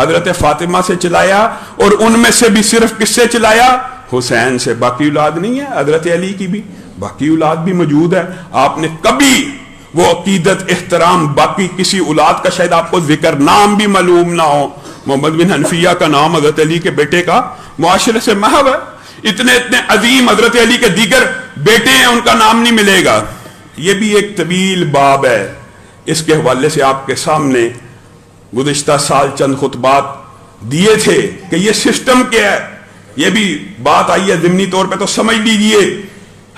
حضرت فاطمہ سے چلایا اور ان میں سے بھی صرف کس سے چلایا؟ حسین سے. باقی اولاد نہیں ہے. حضرت علی کی بھی باقی اولاد بھی موجود ہے. آپ نے کبھی وہ عقیدت احترام باقی کسی اولاد کا شاید آپ کو ذکر نام بھی معلوم نہ ہو. محمد بن حنفیہ کا نام حضرت علی کے بیٹے کا معاشرے سے محو ہے. اتنے عظیم حضرت علی کے دیگر بیٹے ہیں ان کا نام نہیں ملے گا. یہ بھی ایک طویل باب ہے. اس کے حوالے سے آپ کے سامنے گزشتہ سال چند خطبات دیے تھے کہ یہ سسٹم کیا ہے. یہ بھی بات آئی ہے ضمنی طور پہ تو سمجھ لیجئے.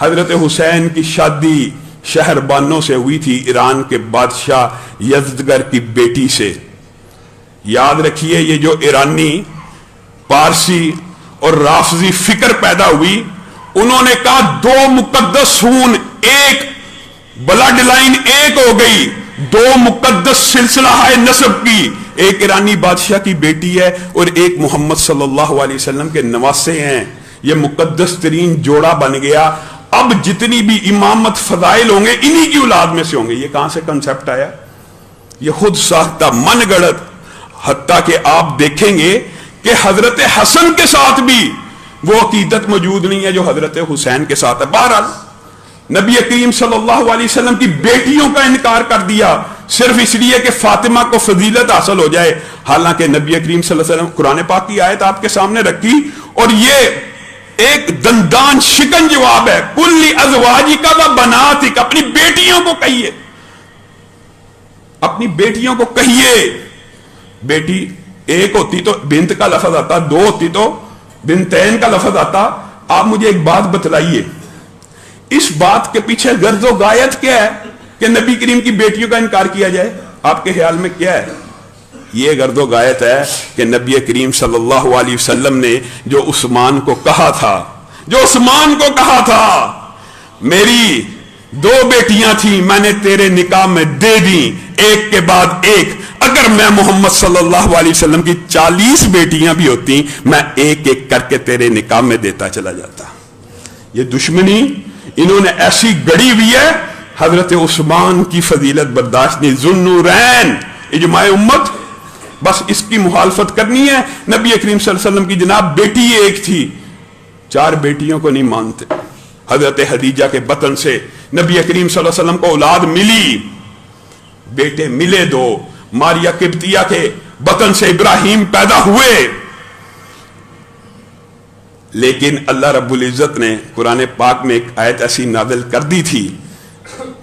حضرت حسین کی شادی شہر بانو سے ہوئی تھی ایران کے بادشاہ یزدگر کی بیٹی سے. یاد رکھیے یہ جو ایرانی پارسی اور رافضی فکر پیدا ہوئی, انہوں نے کہا دو مقدس خون ایک بلڈ لائن ایک ہو گئی, دو مقدس سلسلہ ہے نسب کی, ایک ایرانی بادشاہ کی بیٹی ہے اور ایک محمد صلی اللہ علیہ وسلم کے نواسے ہیں. یہ مقدس ترین جوڑا بن گیا. اب جتنی بھی امامت فضائل ہوں گے انہی کی اولاد میں سے ہوں گے. یہ کہاں سے کنسپٹ آیا؟ یہ خود ساختہ من گڑت. حتیٰ کہ آپ دیکھیں گے کہ حضرت حسن کے ساتھ بھی وہ عقیدت موجود نہیں ہے جو حضرت حسین کے ساتھ ہے. بہرحال نبی کریم صلی اللہ علیہ وسلم کی بیٹیوں کا انکار کر دیا صرف اس لیے کہ فاطمہ کو فضیلت حاصل ہو جائے. حالانکہ نبی کریم صلی اللہ علیہ وسلم قرآن پاک کی آیت آپ کے سامنے رکھی اور یہ ایک دندان شکن جواب ہے. کل ازواجک و بناتک, اپنی بیٹیوں کو کہیے, اپنی بیٹیوں کو کہیے. بیٹی ایک ہوتی تو بنت کا لفظ آتا, دو ہوتی تو بنتین کا لفظ آتا. آپ مجھے ایک بات بتلائیے, اس بات کے پیچھے غرض و غایت کیا ہے کہ نبی کریم کی بیٹیوں کا انکار کیا جائے؟ آپ کے خیال میں کیا ہے؟ یہ غرض و غایت ہے کہ نبی کریم صلی اللہ علیہ وسلم نے جو عثمان کو کہا تھا میری دو بیٹیاں تھیں, میں نے تیرے نکاح میں دے دی ایک کے بعد ایک. اگر میں محمد صلی اللہ علیہ وسلم کی 40 بیٹیاں بھی ہوتی میں ایک ایک کر کے تیرے نکاح میں دیتا چلا جاتا. یہ دشمنی انہوں نے ایسی گڑی ہوئی ہے. حضرت عثمان کی فضیلت برداشت نہیں. ذوالنورین اجماع امت, بس اس کی مخالفت کرنی ہے. نبی کریم صلی اللہ علیہ وسلم کی جناب بیٹی ایک تھی, 4 بیٹیوں کو نہیں مانتے. حضرت خدیجہ کے بطن سے نبی کریم صلی اللہ علیہ وسلم کو اولاد ملی, بیٹے ملے 2. ماریا قبطیہ کے بطن سے ابراہیم پیدا ہوئے. لیکن اللہ رب العزت نے قرآن پاک میں ایک آیت ایسی نازل کر دی تھی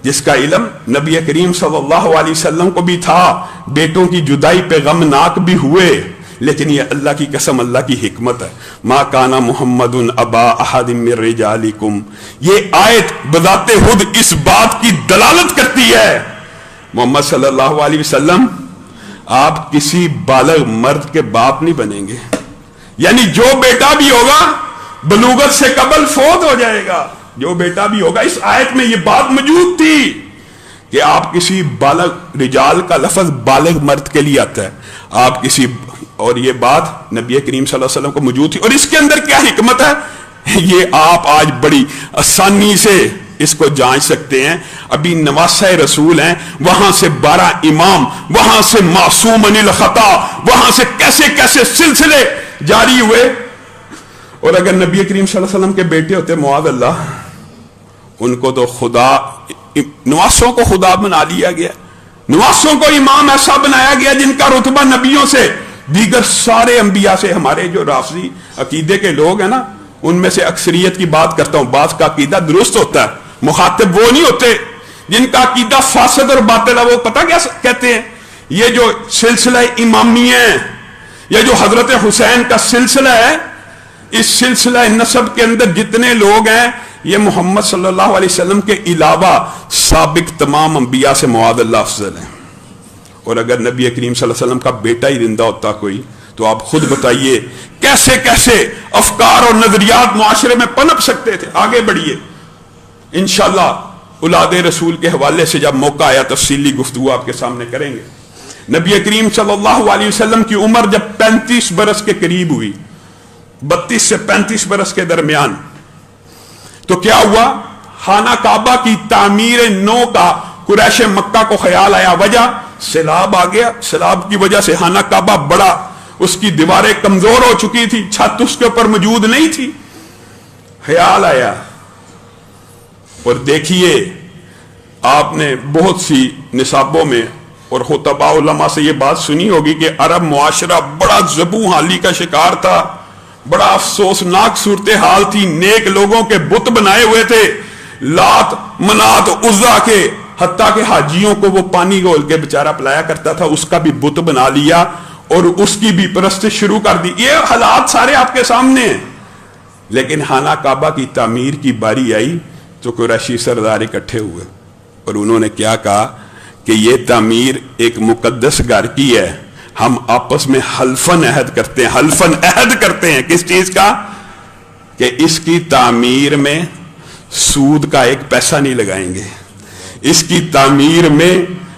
جس کا علم نبی کریم صلی اللہ علیہ وسلم کو بھی تھا. بیٹوں کی جدائی پہ غمناک بھی ہوئے, لیکن یہ اللہ کی قسم, اللہ کی حکمت ہے. ما کان محمد ابا احد من رجالکم, یہ آیت بذات خود اس بات کی دلالت کرتی ہے محمد صلی اللہ علیہ وسلم آپ کسی بالغ مرد کے باپ نہیں بنیں گے. یعنی جو بیٹا بھی ہوگا بلوغت سے قبل فوت ہو جائے گا. جو بیٹا بھی ہوگا, اس آیت میں یہ بات موجود تھی کہ آپ کسی بالغ, رجال کا لفظ بالغ مرد کے لیے آتا ہے, آپ کسی, اور یہ بات نبی کریم صلی اللہ علیہ وسلم کو موجود تھی. اور اس کے اندر کیا حکمت ہے یہ آپ آج بڑی آسانی سے اس کو جانچ سکتے ہیں. ابھی نواسہ رسول ہیں, وہاں سے 12 امام, وہاں سے معصوم عن الخطا, وہاں سے کیسے کیسے سلسلے جاری ہوئے. اور اگر نبی کریم صلی اللہ علیہ وسلم کے بیٹے ہوتے معاذ اللہ, ان کو تو خدا, نواسوں کو خدا بنا لیا گیا, نواسوں کو امام ایسا بنایا گیا جن کا رتبہ نبیوں سے, دیگر سارے انبیاء سے. ہمارے جو رافضی عقیدے کے لوگ ہیں نا, ان میں سے اکثریت کی بات کرتا ہوں, بعض کا عقیدہ درست ہوتا ہے, مخاطب وہ نہیں ہوتے جن کا عقیدہ فاسد اور باطل ہے. وہ پتہ کیا کہتے ہیں, یہ جو سلسلہ امامی ہے, یہ جو حضرت حسین کا سلسلہ ہے, اس سلسلہ نسب کے اندر جتنے لوگ ہیں یہ محمد صلی اللہ علیہ وسلم کے علاوہ سابق تمام انبیاء سے معاذ اللہ افضل ہیں. اور اگر نبی کریم صلی اللہ علیہ وسلم کا بیٹا ہی زندہ ہوتا کوئی, تو آپ خود بتائیے کیسے کیسے افکار اور نظریات معاشرے میں پنپ سکتے تھے. آگے بڑھیے, انشاءاللہ اولاد رسول کے حوالے سے جب موقع آیا تفصیلی گفتگو آپ کے سامنے کریں گے. نبی کریم صلی اللہ علیہ وسلم کی عمر جب 35 برس کے قریب ہوئی, 32 سے 35 برس کے درمیان, تو کیا ہوا, خانہ کعبہ کی تعمیر نو کا قریش مکہ کو خیال آیا. وجہ سیلاب آ گیا, سیلاب کی وجہ سے خانہ کعبہ بڑا اس کی دیواریں کمزور ہو چکی تھی، چھت اس کے اوپر موجود نہیں تھی. خیال آیا. اور دیکھیے آپ نے بہت سی نصابوں میں اور خطباء علماء سے یہ بات سنی ہوگی کہ عرب معاشرہ بڑا ذبح حالی کا شکار تھا، بڑا افسوسناک صورتحال تھی. نیک لوگوں کے بت بنائے ہوئے تھے، لات منات عزا کے، حتیٰ کہ حاجیوں کو وہ پانی گھول کے بیچارہ پلایا کرتا تھا، اس کا بھی بت بنا لیا اور اس کی بھی پرستش شروع کر دی. یہ حالات سارے آپ کے سامنے ہیں. لیکن خانہ کعبہ کی تعمیر کی باری آئی تو قریشی سردار اکٹھے ہوئے اور انہوں نے کیا کہا کہ یہ تعمیر ایک مقدس گھر کی ہے، ہم آپس میں حلفاً عہد کرتے ہیں. حلفاً عہد کرتے ہیں کس چیز کا؟ کہ اس کی تعمیر میں سود کا ایک پیسہ نہیں لگائیں گے، اس کی تعمیر میں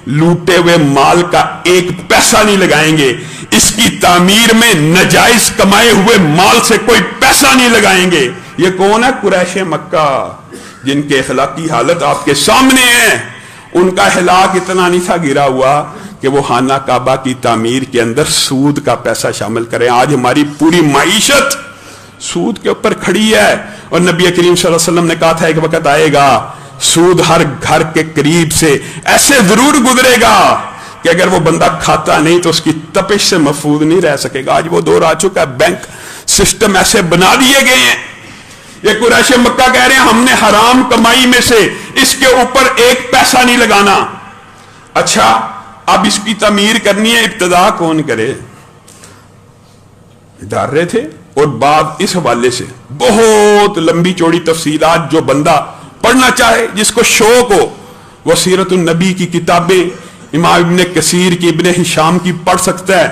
لوٹے ہوئے مال کا ایک پیسہ نہیں لگائیں گے، اس کی تعمیر میں ناجائز کمائے ہوئے مال سے کوئی پیسہ نہیں لگائیں گے. یہ کون ہے؟ قریش مکہ، جن کے اخلاقی حالت آپ کے سامنے ہے. ان کا اخلاق اتنا نہیں تھا گرا ہوا کہ وہ خانہ کعبہ کی تعمیر کے اندر سود کا پیسہ شامل کریں. آج ہماری پوری معیشت سود کے اوپر کھڑی ہے، اور نبی کریم صلی اللہ علیہ وسلم نے کہا تھا ایک وقت آئے گا سود ہر گھر کے قریب سے ایسے ضرور گزرے گا کہ اگر وہ بندہ کھاتا نہیں تو اس کی تپش سے محفوظ نہیں رہ سکے گا. آج وہ دور آ چکا ہے، بینک سسٹم ایسے بنا دیے گئے ہیں. یہ قریش مکہ کہہ رہے ہیں ہم نے حرام کمائی میں سے اس کے اوپر ایک پیسہ نہیں لگانا. اچھا اب اس کی تعمیر کرنی ہے، ابتدا کون کرے؟ ادارے تھے. اور بعد اس حوالے سے بہت لمبی چوڑی تفصیلات، جو بندہ پڑھنا چاہے، جس کو شوق ہو، وہ سیرت النبی کی کتابیں امام ابن کثیر کی، ابن ہشام کی پڑھ سکتا ہے.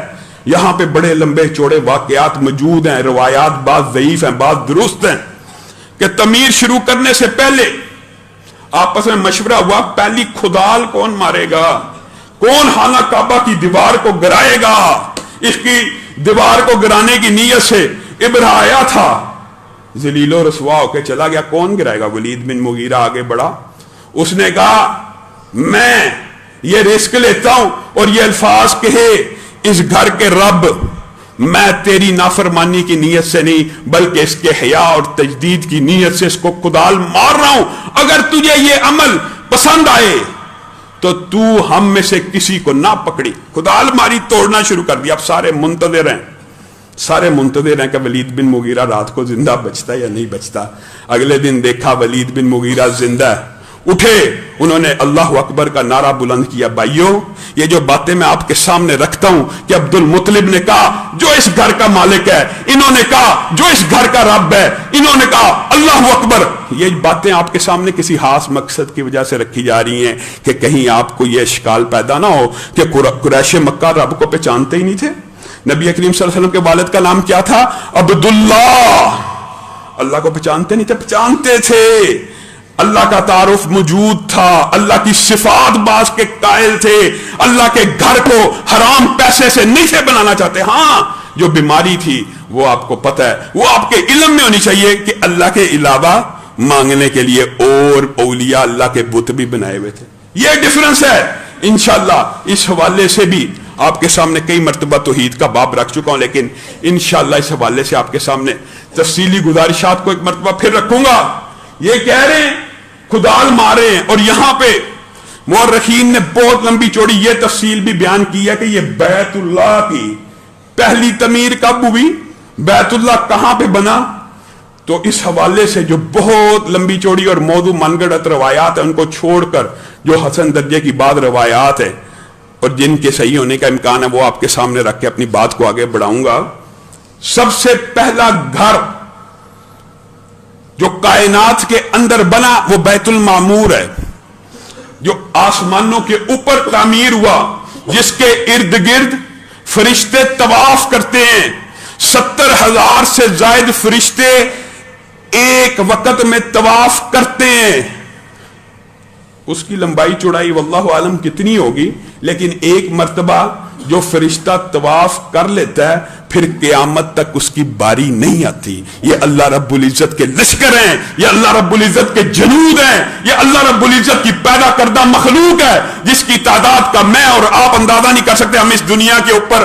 یہاں پہ بڑے لمبے چوڑے واقعات موجود ہیں، روایات بعض ضعیف ہیں بعض درست ہیں، کہ تعمیر شروع کرنے سے پہلے آپس میں مشورہ ہوا پہلی کھدال کون مارے گا، کون خانہ کعبہ کی دیوار کو گرائے گا. اس کی دیوار کو گرانے کی نیت سے ابراہیم آیا تھا، ذلیل و رسوا ہو کے چلا گیا. کون گرائے گا؟ ولید بن مغیرہ آگے بڑھا، اس نے کہا میں یہ رسک لیتا ہوں اور یہ الفاظ کہے اس گھر کے رب، میں تیری نافرمانی کی نیت سے نہیں بلکہ اس کے حیا اور تجدید کی نیت سے اس کو کدال مار رہا ہوں. اگر تجھے یہ عمل پسند آئے تو تو ہم میں سے کسی کو نہ پکڑی. کدال ماری، توڑنا شروع کر دیا. اب سارے منتظر ہیں کہ ولید بن مغیرہ رات کو زندہ بچتا یا نہیں بچتا. اگلے دن دیکھا ولید بن مغیرہ زندہ ہے. اٹھے، انہوں نے اللہ اکبر کا نعرہ بلند کیا. بھائیوں یہ جو باتیں میں آپ کے سامنے رکھتا ہوں کہ عبد المطلب نے کہا جو اس گھر کا مالک ہے، انہوں نے کہا جو اس گھر کا رب ہے، انہوں نے کہا اللہ اکبر. یہ باتیں آپ کے سامنے کسی خاص مقصد کی وجہ سے رکھی جا رہی ہیں کہ کہیں آپ کو یہ اشکال پیدا نہ ہو کہ قریش مکہ رب کو پہچانتے ہی نہیں تھے. نبی کریم صلی اللہ علیہ وسلم کے والد کا نام کیا تھا؟ عبداللہ. اللہ کو پہچانتے نہیں تھے؟ پہچانتے تھے. اللہ کا تعارف موجود تھا، اللہ کی صفات باز کے قائل تھے، اللہ کے گھر کو حرام پیسے سے نہیں تھے بنانا چاہتے. ہاں جو بیماری تھی وہ آپ کو پتہ ہے، وہ آپ کے علم میں ہونی چاہیے کہ اللہ کے علاوہ مانگنے کے لیے اور اولیاء اللہ کے بت بھی بنائے ہوئے تھے. یہ ڈفرنس ہے. انشاءاللہ اس حوالے سے بھی آپ کے سامنے کئی مرتبہ توحید کا باب رکھ چکا ہوں، لیکن انشاءاللہ اس حوالے سے آپ کے سامنے تفصیلی گزارشات کو ایک مرتبہ پھر رکھوں گا. یہ کہہ رہے ہیں کھدال مارے ہیں، اور یہاں پہ مورخین نے بہت لمبی چوڑی یہ تفصیل بھی بیان کی ہے کہ یہ بیت اللہ کی پہلی تعمیر کب ہوئی، بیت اللہ کہاں پہ بنا. تو اس حوالے سے جو بہت لمبی چوڑی اور موضوع من گڑت روایات ہیں ان کو چھوڑ کر جو حسن درجے کی بعض روایات ہیں اور جن کے صحیح ہونے کا امکان ہے وہ آپ کے سامنے رکھ کے اپنی بات کو آگے بڑھاؤں گا. سب سے پہلا گھر جو کائنات کے اندر بنا وہ بیت المعمور ہے، جو آسمانوں کے اوپر تعمیر ہوا، جس کے ارد گرد فرشتے طواف کرتے ہیں. 70,000 سے زائد فرشتے ایک وقت میں طواف کرتے ہیں. اس کی لمبائی چوڑائی واللہ عالم کتنی ہوگی، لیکن ایک مرتبہ جو فرشتہ طواف کر لیتا ہے پھر قیامت تک اس کی باری نہیں آتی. یہ اللہ رب العزت کے لشکر ہیں، یہ اللہ رب العزت کے جنود ہیں، یہ اللہ رب العزت کی پیدا کردہ مخلوق ہے جس کی تعداد کا میں اور آپ اندازہ نہیں کر سکتے. ہم اس دنیا کے اوپر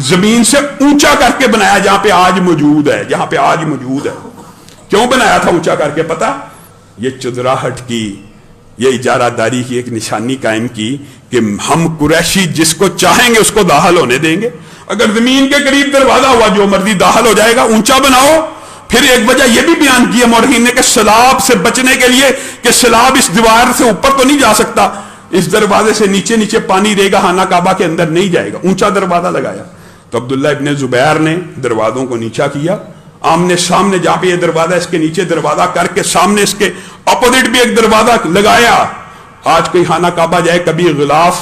زمین سے اونچا کر کے بنایا جہاں پہ آج موجود ہے، جہاں پہ آج موجود ہے۔ کیوں بنایا تھا اونچا کر کے؟ پتا؟ یہ چدراہٹ کی، یہ اجارہ داری کی ایک نشانی قائم کی کہ ہم قریشی جس کو چاہیں گے اس کو داخل ہونے دیں گے۔ اگر زمین کے قریب دروازہ ہوا جو مرضی داخل ہو جائے گا، اونچا بناؤ۔ پھر ایک وجہ یہ بھی بیان کی ہے مورخین نے کہ سیلاب سے بچنے کے لیے، کہ سیلاب اس دیوار سے اوپر تو نہیں جا سکتا، اس دروازے سے نیچے نیچے پانی رہے گا، خانہ کعبہ کے اندر نہیں جائے گا، اونچا دروازہ لگایا۔ تو عبداللہ ابن زبیر نے دروازوں کو نیچا کیا، آمنے سامنے جہاں پہ یہ دروازہ، اس کے نیچے دروازہ کر کے سامنے اس کے اپوزٹ بھی ایک دروازہ لگایا۔ آج کوئی خانہ کعبہ جائے، کبھی غلاف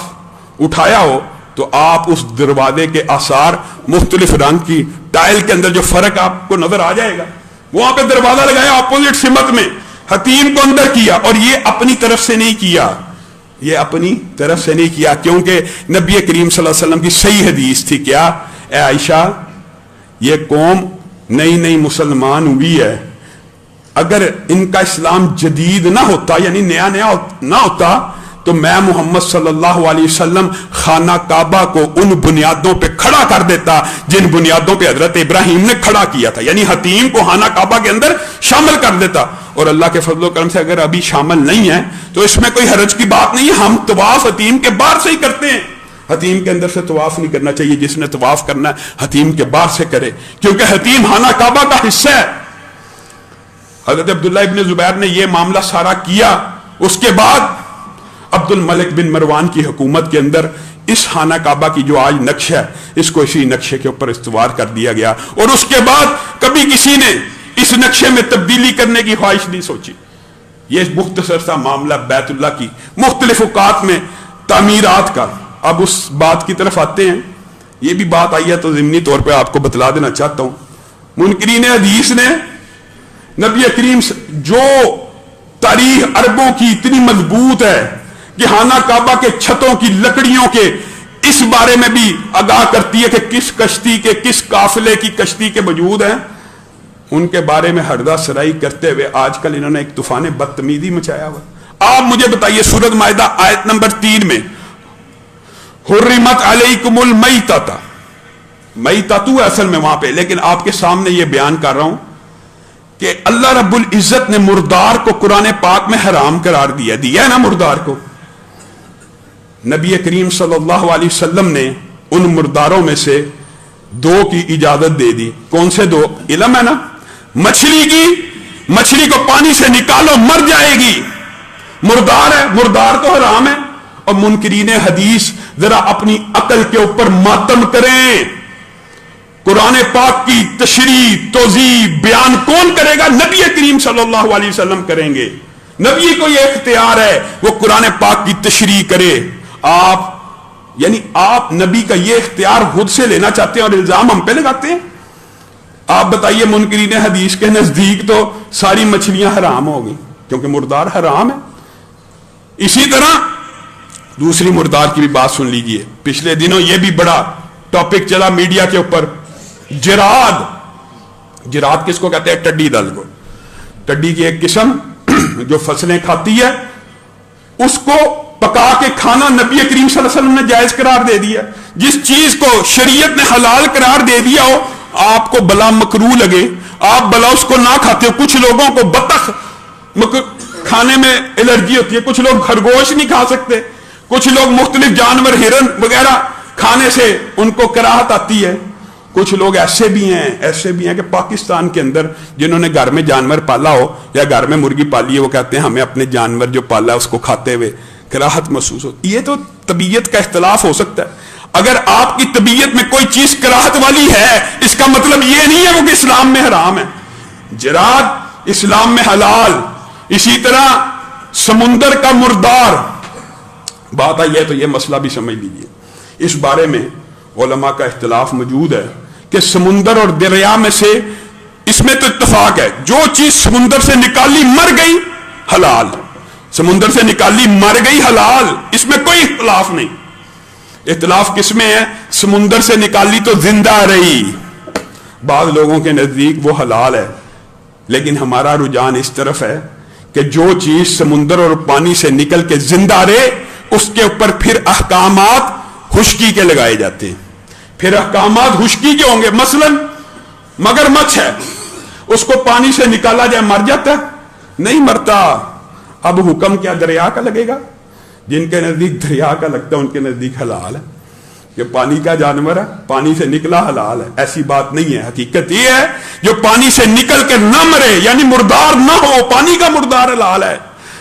اٹھایا ہو تو آپ اس دروازے کے آثار، مختلف رنگ کی ٹائل کے اندر جو فرق آپ کو نظر آ جائے گا، وہاں پہ دروازہ لگایا اپوزٹ سمت میں، حتیم کو اندر کیا۔ اور یہ اپنی طرف سے نہیں کیا، یہ اپنی طرف سے نہیں کیا، کیونکہ نبی کریم صلی اللہ علیہ وسلم کی صحیح حدیث تھی، کیا؟ اے عائشہ، یہ قوم نئی نئی مسلمان ہوئی ہے، اگر ان کا اسلام جدید نہ ہوتا، یعنی نیا نیا نہ ہوتا، تو میں محمد صلی اللہ علیہ وسلم خانہ کعبہ کو ان بنیادوں پہ کھڑا کر دیتا جن بنیادوں پہ حضرت ابراہیم نے کھڑا کیا تھا، یعنی حتیم کو خانہ کعبہ کے اندر شامل کر دیتا۔ اور اللہ کے فضل و کرم سے اگر ابھی شامل نہیں ہے تو اس میں کوئی حرج کی بات نہیں ہے، ہم طواف حتیم کے باہر سے ہی کرتے ہیں، حتیم کے اندر سے طواف نہیں کرنا چاہیے، جس نے طواف کرنا ہے حتیم کے باہر سے کرے، کیونکہ حتیم خانہ کعبہ کا حصہ ہے۔ حضرت عبداللہ ابن زبیر نے یہ معاملہ سارا کیا، اس کے بعد عبد الملک بن مروان کی حکومت کے اندر اس خانہ کعبہ کی جو آج نقشہ ہے، اس کو اسی نقشے کے اوپر استوار کر دیا گیا، اور اس کے بعد کبھی کسی نے اس نقشے میں تبدیلی کرنے کی خواہش نہیں سوچی۔ یہ مختصر سا معاملہ بیت اللہ کی مختلف اوقات میں تعمیرات کا۔ اب اس بات کی طرف آتے ہیں، یہ بھی بات آئی ہے تو ضمنی طور پہ آپ کو بتلا دینا چاہتا ہوں۔ منکرین حدیث نے نبی کریم جو تاریخ عربوں کی اتنی مضبوط ہے کہ خانہ کعبہ کے چھتوں کی لکڑیوں کے اس بارے میں بھی آگاہ کرتی ہے کہ کس کشتی کے، کس قافلے کی کشتی کے وجود ہیں، ان کے بارے میں ہردہ سرائی کرتے ہوئے آج کل انہوں نے ایک طوفان بدتمیزی مچایا ہوا۔ آپ مجھے بتائیے سورۃ مائدہ آیت نمبر 3 میں حرمت علیکم المیتۃ، میتۃ اصل میں وہاں پہ، لیکن آپ کے سامنے یہ بیان کر رہا ہوں کہ اللہ رب العزت نے مردار کو قرآن پاک میں حرام قرار دیا ہے نا مردار کو۔ نبی کریم صلی اللہ علیہ وسلم نے ان مرداروں میں سے 2 کی اجازت دے دی۔ کون سے 2؟ علم ہے نا، مچھلی کی، مچھلی کو پانی سے نکالو مر جائے گی، مردار ہے، مردار تو حرام ہے۔ اور منکرین حدیث ذرا اپنی عقل کے اوپر ماتم کریں، قرآن پاک کی تشریح، توضیح، بیان کون کرے گا؟ نبی کریم صلی اللہ علیہ وسلم کریں گے۔ نبی کو یہ اختیار ہے وہ قرآن پاک کی تشریح کرے۔ آپ نبی کا یہ اختیار خود سے لینا چاہتے ہیں اور الزام ہم پہ لگاتے ہیں۔ آپ بتائیے منکرین حدیث کے نزدیک تو ساری مچھلیاں حرام ہو گئی کیونکہ مردار حرام ہے۔ اسی طرح دوسری مردار کی بھی بات سن لیجئے، پچھلے دنوں یہ بھی بڑا ٹاپک چلا میڈیا کے اوپر، جراد۔ جراد کس کو کہتے ہیں؟ ٹڈی دل کو۔ ٹڈی کی ایک قسم جو فصلیں کھاتی ہے، اس کو پکا کے کھانا نبی کریم صلی اللہ علیہ وسلم نے جائز قرار دے دیا۔ جس چیز کو شریعت نے حلال قرار دے دیا ہو، آپ کو بلا مکروہ لگے، آپ بلا اس کو نہ کھاتے ہو۔ کچھ لوگوں کو بطخ کھانے میں الرجی ہوتی ہے، کچھ لوگ خرگوش نہیں کھا سکتے، کچھ لوگ مختلف جانور، ہرن وغیرہ کھانے سے ان کو کراہت آتی ہے۔ کچھ لوگ ایسے بھی ہیں کہ پاکستان کے اندر جنہوں نے گھر میں جانور پالا ہو یا گھر میں مرغی پالی ہے، وہ کہتے ہیں ہمیں اپنے جانور جو پالا ہے اس کو کھاتے ہوئے کراہت محسوس ہو۔ یہ تو طبیعت کا اختلاف ہو سکتا ہے۔ اگر آپ کی طبیعت میں کوئی چیز کراہت والی ہے، اس کا مطلب یہ نہیں ہے وہ کہ اسلام میں حرام ہے۔ جراد اسلام میں حلال۔ اسی طرح سمندر کا مردار، بات آئی ہے تو یہ مسئلہ بھی سمجھ لیجیے۔ اس بارے میں علماء کا اختلاف موجود ہے کہ سمندر اور دریا میں سے، اس میں تو اتفاق ہے، جو چیز سمندر سے نکالی مر گئی حلال، سمندر سے نکالی مر گئی حلال، اس میں کوئی اختلاف نہیں۔ اختلاف کس میں ہے؟ سمندر سے نکالی تو زندہ رہی، بعض لوگوں کے نزدیک وہ حلال ہے، لیکن ہمارا رجحان اس طرف ہے کہ جو چیز سمندر اور پانی سے نکل کے زندہ رہے، اس کے اوپر پھر احکامات خشکی کے لگائے جاتے ہیں۔ پھر احکامات خشکی کے ہوں گے. مثلا مگرمچھ ہے, اس کو پانی سے نکالا جائے مر جاتا ہے؟ نہیں مرتا. اب حکم کیا دریا کا لگے گا؟ جن کے نزدیک دریا کا لگتا ہے ان کے نزدیک حلال ہے کہ پانی کا جانور ہے, پانی سے نکلا حلال ہے. ایسی بات نہیں ہے. حقیقت یہ ہے جو پانی سے نکل کے نہ مرے, یعنی مردار نہ ہو, پانی کا مردار حلال ہے.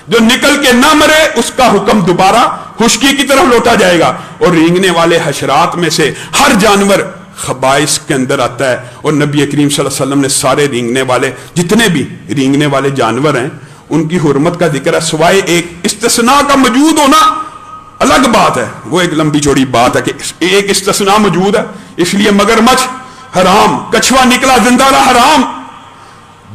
جو نکل کے نہ مرے اس کا حکم دوبارہ خشکی کی طرف لوٹا جائے گا. اور رینگنے والے حشرات میں سے ہر جانور خبائث کے اندر آتا ہے, اور نبی کریم صلی اللہ علیہ وسلم نے سارے رینگنے والے, جتنے بھی رینگنے والے جانور ہیں ان کی حرمت کا ذکر ہے, سوائے ایک استثناء کا موجود ہونا الگ بات ہے. وہ ایک لمبی چوڑی بات ہے کہ ایک استثناء موجود ہے, اس لیے مگرمچھ حرام, کچھوا نکلا زندہ رہا حرام.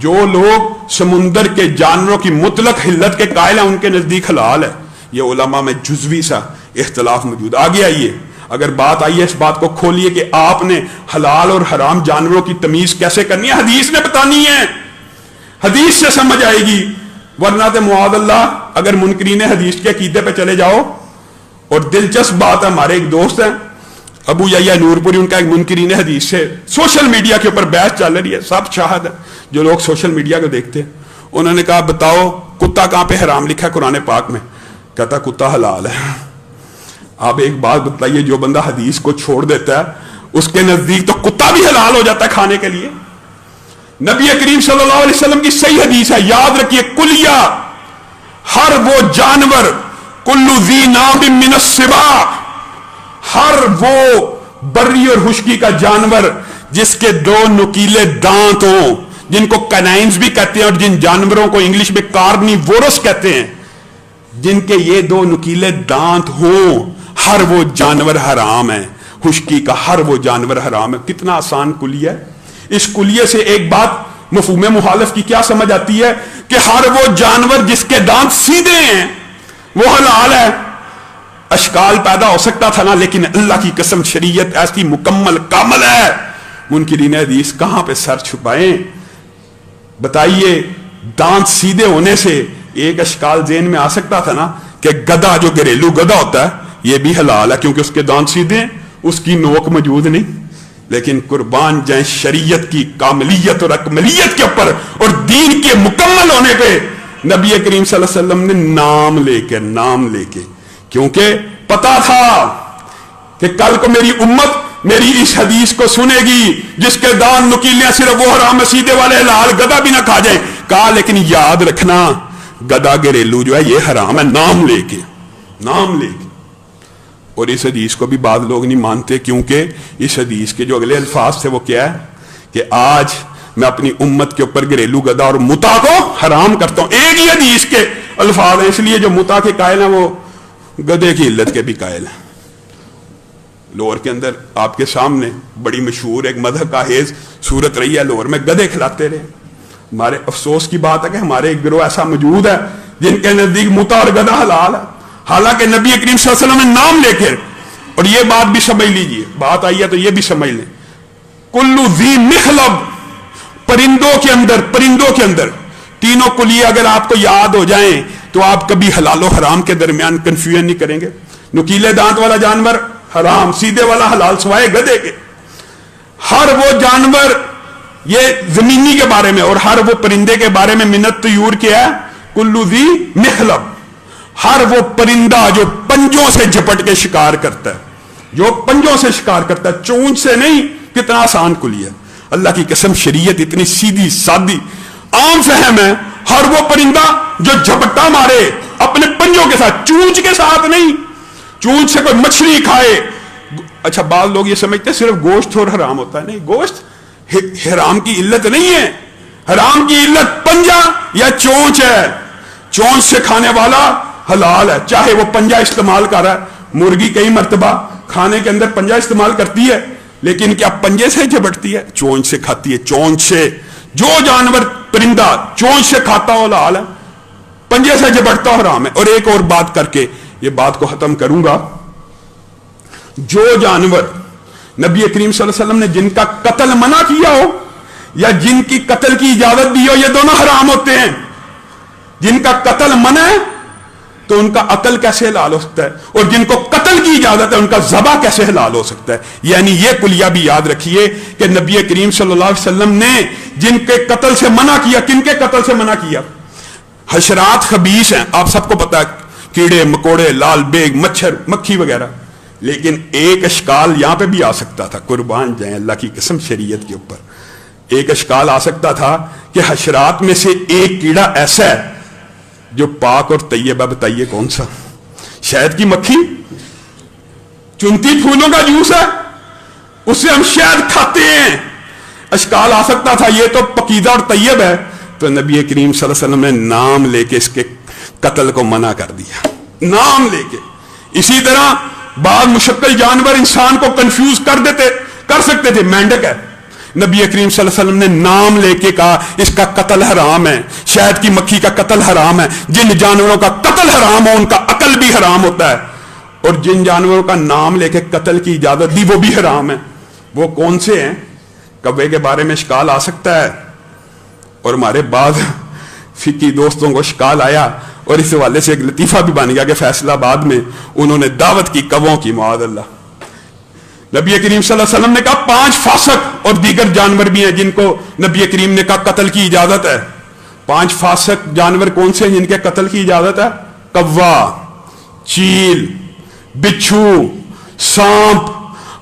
جو لوگ سمندر کے جانوروں کی مطلق حلت کے قائل ہیں ان کے نزدیک حلال ہے. یہ علماء میں جزوی سا اختلاف موجود. آگے آئیے, اگر بات آئی ہے اس بات کو کھولیے کہ آپ نے حلال اور حرام جانوروں کی تمیز کیسے کرنی ہے, حدیث نے بتانی ہے, حدیث سے سمجھ آئے گی. ورنہ تو معاذ اللہ اگر منکرین حدیث کے عقیدے پہ چلے جاؤ. اور دلچسپ بات ہے, ہمارے ایک دوست ہیں ابو یحییٰ نور پوری, ان کا ایک منکرین حدیث سے سوشل میڈیا کے اوپر بحث چل رہی ہے, سب شاہد ہے جو لوگ سوشل میڈیا کو دیکھتے ہیں. انہوں نے کہا بتاؤ کتا کہاں پہ حرام لکھا ہے قرآن پاک میں؟ کہتا کتا حلال ہے. آپ ایک بات بتائیے, جو بندہ حدیث کو چھوڑ دیتا ہے اس کے نزدیک تو کتا بھی حلال ہو جاتا ہے کھانے کے لیے. نبی کریم صلی اللہ علیہ وسلم کی صحیح حدیث ہے, یاد رکھیے, کلیہ ہر وہ جانور, کلو ذی ناب من السباع, ہر وہ بری اور خشکی کا جانور جس کے دو نکیلے دانت ہوں, جن کو کینائنز بھی کہتے ہیں اور جن جانوروں کو انگلش میں کارنیورس کہتے ہیں, جن کے یہ دو نکیلے دانت ہوں, ہر وہ جانور حرام ہے. خشکی کا ہر وہ جانور حرام ہے. کتنا آسان کلیہ ہے. اس کلیے سے ایک بات مفہوم مخالف کی کیا سمجھ آتی ہے کہ ہر وہ جانور جس کے دانت سیدھے ہیں وہ حلال ہے. اشکال پیدا ہو سکتا تھا نا, لیکن اللہ کی قسم شریعت ایسی مکمل کامل ہے. منکرین حدیث کہاں پہ سر چھپائیں؟ بتائیے, دانت سیدھے ہونے سے ایک اشکال ذہن میں آ سکتا تھا نا کہ گدھا, جو گھریلو گدھا ہوتا ہے, یہ بھی حلال ہے کیونکہ اس کے دانت سیدھے ہیں, اس کی نوک موجود نہیں. لیکن قربان جائیں شریعت کی کاملیت اور اکملیت کے اوپر اور دین کے مکمل ہونے پہ نبی کریم صلی اللہ علیہ وسلم نے نام لے کے کیونکہ پتا تھا کہ کل کو میری امت میری اس حدیث کو سنے گی جس کے دان نکیلیاں صرف وہ حرام سیدھے والے حلال, گدھا بھی نہ کھا جائیں. کہا لیکن یاد رکھنا گدھا گھریلو جو ہے یہ حرام ہے, نام لے کے. اور اس حدیث کو بھی بعض لوگ نہیں مانتے کیونکہ اس حدیث کے جو اگلے الفاظ تھے وہ کیا ہے کہ آج میں اپنی امت کے اوپر گھریلو گدھا اور متا کو حرام کرتا ہوں. ایک ہی حدیث کے الفاظ ہیں, اس لیے جو متا کے قائل ہیں وہ گدھے کی علت کے بھی قائل ہیں. لاہور کے اندر آپ کے سامنے بڑی مشہور ایک مذہب کا حیض صورت رہی ہے, لاہور میں گدھے کھلاتے رہے. ہمارے افسوس کی بات ہے کہ ہمارے ایک گروہ ایسا موجود ہے جن کے نزدیک متا اور گدھا حلال ہے, حالانکہ نبی کریم صلی اللہ علیہ وسلم نے نام لے کے. اور یہ بات بھی سمجھ لیجئے, بات آئی ہے تو یہ بھی سمجھ لیں, کلو ذی مخلب, پرندوں کے اندر تینوں کلیے اگر آپ کو یاد ہو جائیں تو آپ کبھی حلال و حرام کے درمیان کنفیوژن نہیں کریں گے. نکیلے دانت والا جانور حرام, سیدھے والا حلال, سوائے گدھے کے. ہر وہ جانور, یہ زمینی کے بارے میں, اور ہر وہ پرندے کے بارے میں منت طیور کیا ہے, کلو ذی مخلب, ہر وہ پرندہ جو پنجوں سے جھپٹ کے شکار کرتا ہے, چونچ سے نہیں. کتنا آسان کلیہ ہے. اللہ کی قسم شریعت اتنی سیدھی سادی عام فہم ہے. ہر وہ پرندہ جو جھپٹا مارے اپنے پنجوں کے ساتھ, چونچ کے ساتھ نہیں. چونچ سے کوئی مچھلی کھائے. اچھا بعض لوگ یہ سمجھتے ہیں صرف گوشت اور حرام ہوتا ہے. نہیں, گوشت حرام کی علت نہیں ہے. حرام کی علت پنجہ یا چونچ ہے. چونچ سے کھانے والا حلال ہے, چاہے وہ پنجہ استعمال کر رہا ہے. مرغی کئی مرتبہ کھانے کے اندر پنجہ استعمال کرتی ہے, لیکن کیا پنجے سے جھپٹتی ہے؟ چونچ سے کھاتی ہے. چونچ سے جو جانور پرندہ چونچ سے کھاتا ہو حلال ہے, پنجے سے جھپٹتا ہو حرام ہے. اور ایک اور بات کر کے یہ بات کو ختم کروں گا, جو جانور نبی کریم صلی اللہ علیہ وسلم نے جن کا قتل منع کیا ہو یا جن کی قتل کی اجازت دی ہو, یہ دونوں حرام ہوتے ہیں. جن کا قتل منع ہے تو ان کا عقل کیسے حلال ہو سکتا ہے؟ اور جن کو قتل کی اجازت ہے ان کا ذبح کیسے حلال ہو سکتا ہے؟ یعنی یہ کلیہ بھی یاد رکھیے کہ نبی کریم صلی اللہ علیہ وسلم نے جن کے قتل سے منع کیا، کن کے قتل سے منع کیا؟ حشرات خبیث ہیں، آپ سب کو پتا ہے، کیڑے مکوڑے، لال بیگ، مچھر، مکھی وغیرہ. لیکن ایک اشکال یہاں پہ بھی آ سکتا تھا، قربان جائیں اللہ کی قسم شریعت کے اوپر. ایک اشکال آ سکتا تھا کہ حشرات میں سے ایک کیڑا ایسا ہے جو پاک اور طیب ہے. بتائیے کون سا؟ شہد کی مکھی، چنتی پھولوں کا جوس ہے، اس سے ہم شہد کھاتے ہیں. اشکال آ سکتا تھا یہ تو پکیزہ اور طیب ہے، تو نبی کریم صلی اللہ علیہ وسلم نے نام لے کے اس کے قتل کو منع کر دیا، نام لے کے. اسی طرح بعض مشکل جانور انسان کو کنفیوز کر سکتے تھے. مینڈک ہے، نبی کریم صلی اللہ علیہ وسلم نے نام لے کے کہا اس کا قتل حرام ہے. شہد کی مکھی کا قتل حرام ہے. جن جانوروں کا قتل حرام ہو ان کا عقل بھی حرام ہوتا ہے، اور جن جانوروں کا نام لے کے قتل کی اجازت دی وہ بھی حرام ہے. وہ کون سے ہیں؟ کوے کے بارے میں اشکال آ سکتا ہے، اور ہمارے بعض فقی دوستوں کو اشکال آیا، اور اس حوالے سے ایک لطیفہ بھی بن گیا کہ فیصلہ آباد میں انہوں نے دعوت کی کووں کی، معاذ اللہ. نبی کریم صلی اللہ علیہ وسلم نے کہا 5 فاسق اور دیگر جانور بھی ہیں جن کو نبی کریم نے کہا قتل کی اجازت ہے. 5 فاسق جانور کون سے ہیں جن کے قتل کی اجازت ہے؟ کوا، چیل، بچھو، سانپ.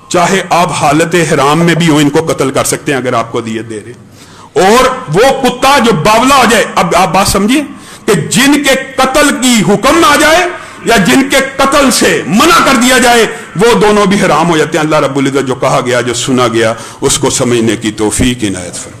چاہے آپ حالت حرام میں بھی ہو ان کو قتل کر سکتے ہیں اگر آپ کو دیت دے رہے. اور وہ کتا جو باولا ہو جائے، اب آپ بات سمجھیے کہ جن کے قتل کی حکم آ جائے یا جن کے قتل سے منع کر دیا جائے وہ دونوں بھی حرام ہو جاتے ہیں. اللہ رب العزت جو کہا گیا، جو سنا گیا، اس کو سمجھنے کی توفیق عنایت فرمائے.